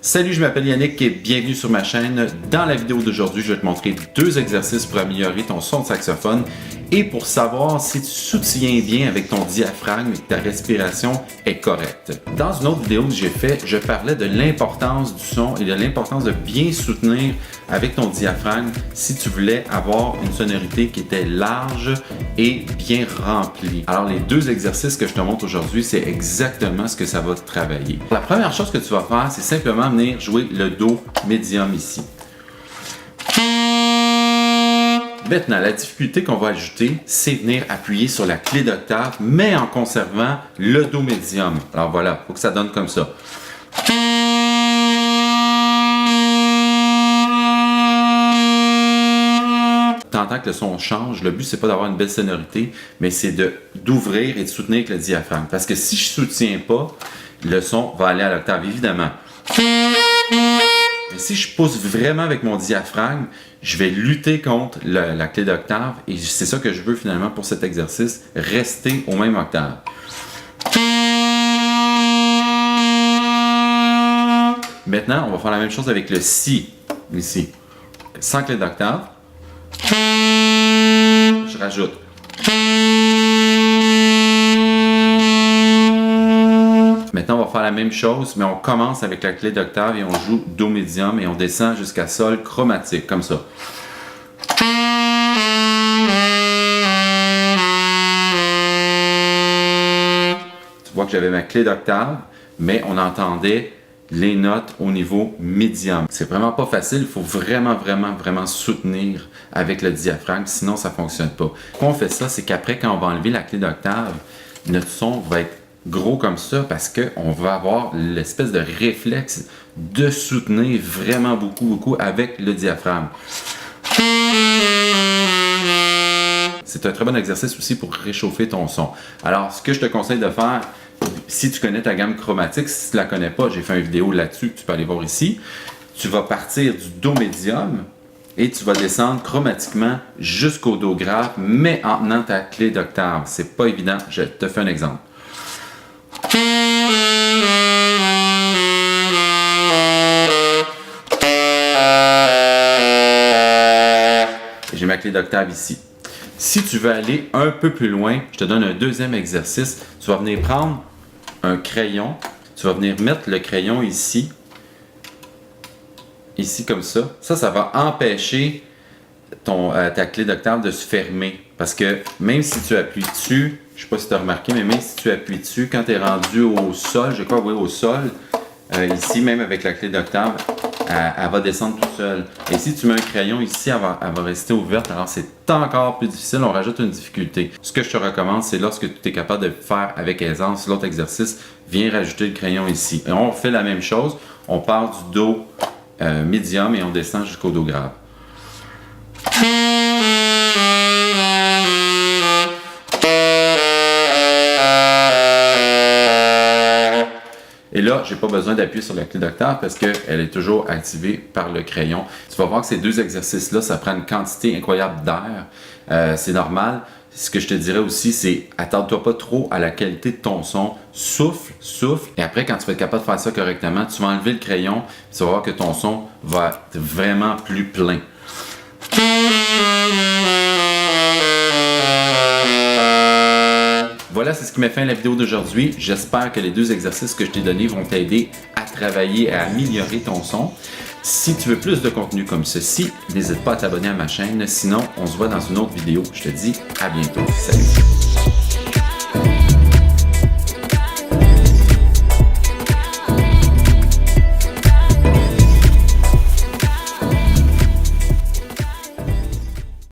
Salut, je m'appelle Yannick et bienvenue sur ma chaîne. Dans la vidéo d'aujourd'hui, je vais te montrer 2 exercices pour améliorer ton son de saxophone et pour savoir si tu soutiens bien avec ton diaphragme et que ta respiration est correcte. Dans une autre vidéo que j'ai faite, je parlais de l'importance du son et de l'importance de bien soutenir avec ton diaphragme si tu voulais avoir une sonorité qui était large et bien remplie. Alors les 2 exercices que je te montre aujourd'hui, c'est exactement ce que ça va te travailler. La première chose que tu vas faire, c'est simplement venir jouer le Do médium ici. Maintenant, la difficulté qu'on va ajouter, c'est venir appuyer sur la clé d'octave, mais en conservant le Do médium. Alors voilà, il faut que ça donne comme ça. Tu entends que le son change. Le but, c'est pas d'avoir une belle sonorité, mais c'est d'ouvrir et de soutenir avec le diaphragme. Parce que si je soutiens pas, le son va aller à l'octave, évidemment. Mais si je pousse vraiment avec mon diaphragme, je vais lutter contre la clé d'octave et c'est ça que je veux finalement pour cet exercice, rester au même octave. Maintenant, on va faire la même chose avec le Si, ici. Sans clé d'octave. Je rajoute. Maintenant, on va faire la même chose, mais on commence avec la clé d'octave et on joue Do médium et on descend jusqu'à Sol chromatique, comme ça. Tu vois que j'avais ma clé d'octave, mais on entendait les notes au niveau médium. C'est vraiment pas facile, il faut vraiment soutenir avec le diaphragme, sinon ça fonctionne pas. Pourquoi on fait ça? C'est qu'après, quand on va enlever la clé d'octave, notre son va être gros comme ça parce qu'on va avoir l'espèce de réflexe de soutenir vraiment beaucoup avec le diaphragme. C'est un très bon exercice aussi pour réchauffer ton son. Alors, ce que je te conseille de faire, si tu connais ta gamme chromatique, si tu ne la connais pas, j'ai fait une vidéo là-dessus que tu peux aller voir ici. Tu vas partir du Do médium et tu vas descendre chromatiquement jusqu'au Do grave, mais en tenant ta clé d'octave. C'est pas évident, je te fais un exemple. J'ai ma clé d'octave ici. Si tu veux aller un peu plus loin, je te donne un deuxième exercice. Tu vas venir prendre un crayon. Tu vas venir mettre le crayon ici. Ici comme ça. Ça va empêcher ta clé d'octave de se fermer. Parce que même si tu appuies dessus, je ne sais pas si tu as remarqué, mais même si tu appuies dessus, quand tu es rendu au sol, je crois, oui, au sol, ici, même avec la clé d'octave, elle va descendre toute seule. Et si tu mets un crayon ici, elle va rester ouverte. Alors, c'est encore plus difficile. On rajoute une difficulté. Ce que je te recommande, c'est lorsque tu es capable de faire avec aisance l'autre exercice, viens rajouter le crayon ici. Et on fait la même chose. On part du Do médium et on descend jusqu'au Do grave. Et là, je n'ai pas besoin d'appuyer sur la clé d'octave parce qu'elle est toujours activée par le crayon. Tu vas voir que ces 2 exercices-là, ça prend une quantité incroyable d'air. C'est normal. Ce que je te dirais aussi, c'est attarde-toi pas trop à la qualité de ton son. Souffle. Et après, quand tu vas être capable de faire ça correctement, tu vas enlever le crayon. Tu vas voir que ton son va être vraiment plus plein. Voilà, c'est ce qui met fin à la vidéo d'aujourd'hui. J'espère que les 2 exercices que je t'ai donnés vont t'aider à travailler, à améliorer ton son. Si tu veux plus de contenu comme ceci, n'hésite pas à t'abonner à ma chaîne. Sinon, on se voit dans une autre vidéo. Je te dis à bientôt. Salut!